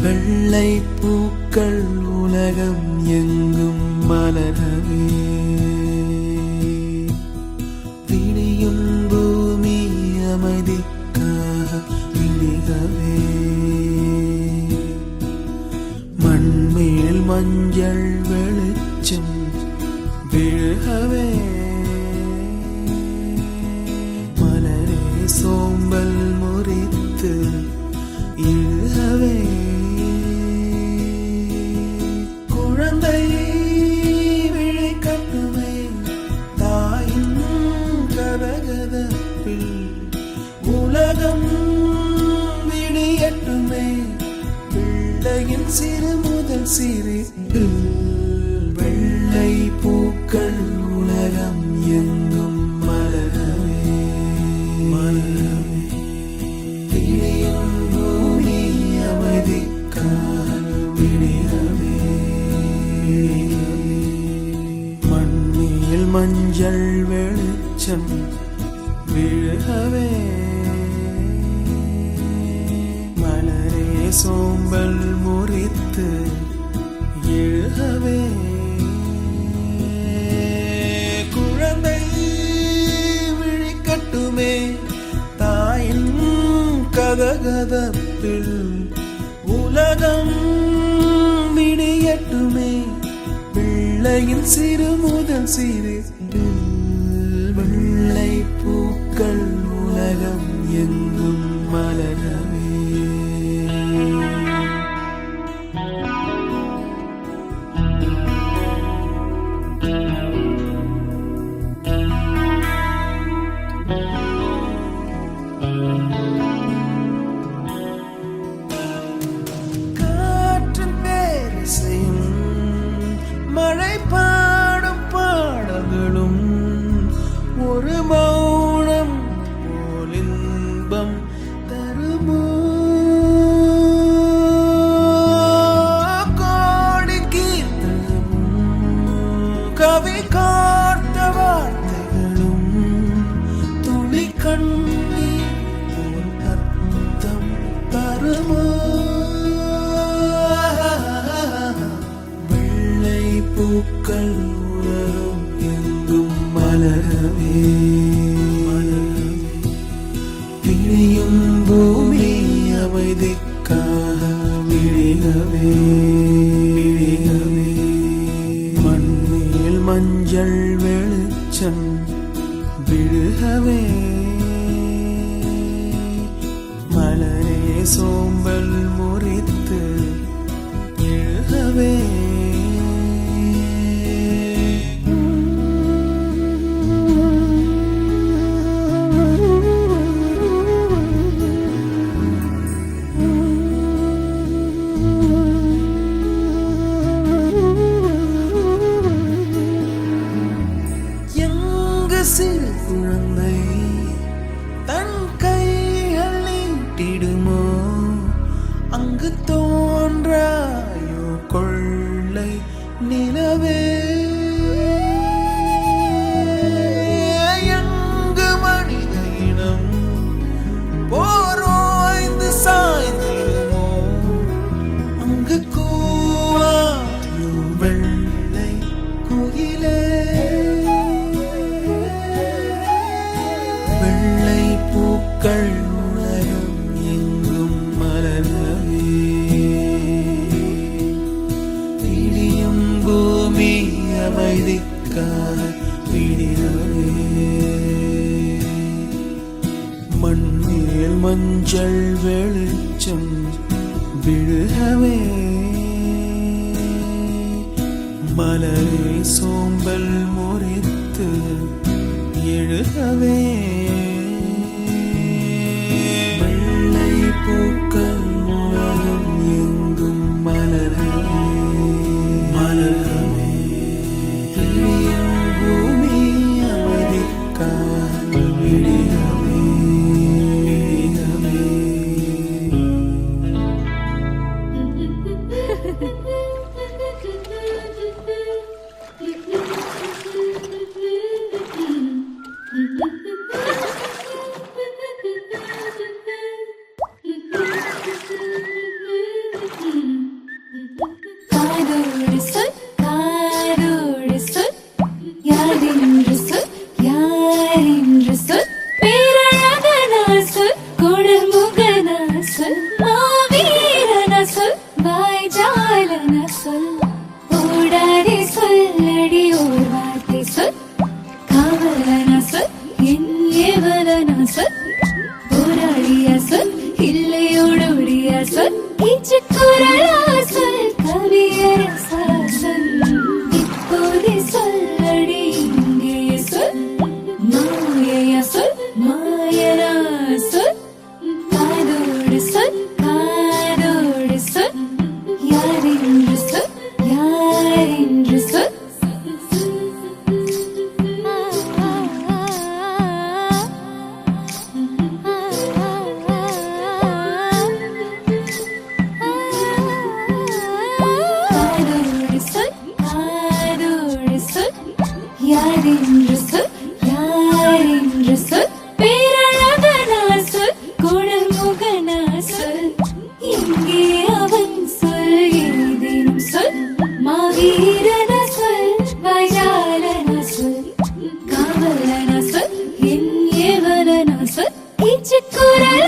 வெள்ளை பூக்கள் உலகம் எங்கும் மலரவே, விடியும் பூமி அமைதிக்காக விழிகவே, மண்மேல் மஞ்சள் வெளிச்சம் விழுகவே, மலரே சோம்பல் முறித்து இழுகவே, குழந்தை விழி கட்டுமே தாயின் கதகதப்பில், உலகம் விடியட்டுமே பிள்ளையின் சிறு முதல் சிரிப்பு. வெள்ளை பூக்கள் உலகம் எங்கும் மலரவே, மலரவே, விடியும் பூமி அமைதிக்காக விடியவே, மண்ணில் மஞ்சள் வெளிச்சம் விழுகவே, மலரே சோம்பல் முறித்து எழுகவே, குழந்தை விழிக்கட்டுமே தாயின் கதகதப்பில், உலகம் விடியட்டுமே பிள்ளையின் சிறு முதல் சிரிப்பு. வெள்ளை பூக்கள் உலகம் எங்கும் மலரவே, மழை பாடும் பாடல்களும் ஒரு மௌனம் போல் இன்பம் தருமோ, கோடி கீர்த்தனமும் கவி காத்த வார்த்தைகளும் துளி கண்ணீர் போல் அர்த்தம் தருமோ, பூக்கள் உலகம் எங்கும் மலரவே, மலரவே, விடியும் பூமி அமைதிக்காக விழிகவே, விழிகவே, மண்ணில் மஞ்சள் வெளிச்சம் விழுகவே, மலரே சோம்பல் முறித்து எழுகவே, சிறு குழந்தை தன் கைகள் நீட்டிடுமோ, அங்கு தோன்றாயோ கொள்ளை நிலவே, எங்கு மனித இனம் போரோய்ந்து சாய்ந்திடுமோ, அங்கு கூவாயோ வெள்ளை குயிலே, வெள்ளை பூக்கள் உலகம் எங்கும் மலரவே, விடியும் பூமி அமைதிக்காக விடியவே, மண்ணில் மஞ்சள் வெளிச்சம் விழுகவே, மலரே சோம்பல் முறித்து எழுகவே, வெள்ளை பூக்கள் உலகம் எங்கும் மலரவே, மலரவே, விடியும் பூமி அமைதிக்காக விடியவே, விடியவே. Ha ha ha! வாயாலனா சொல், போராடியா சொல், இல்லையோடோடியா சொல், கீச்சுக்குரலா சொல், கவியரசா சொல், இப்போதே சொல்லடி இங்கே சொல், மாயையா சொல், மாயனா சொல், காதோடு சொல், காதோடு சொல், யாரென்று சொல், யாரென்று சொல். காதோடு சொல், காதோடு சொல், யாரென்று சொல், யாரென்று சொல், பேரழகனா சொல், குணமுகனா சொல், இங்கே அவன் சொல், ஏதேனும் சொல், மாவீரனா சொல், வாயாலனா சொல், காவலனா சொல், என் ஏவலனா சொல், கீச்சுக்குரலா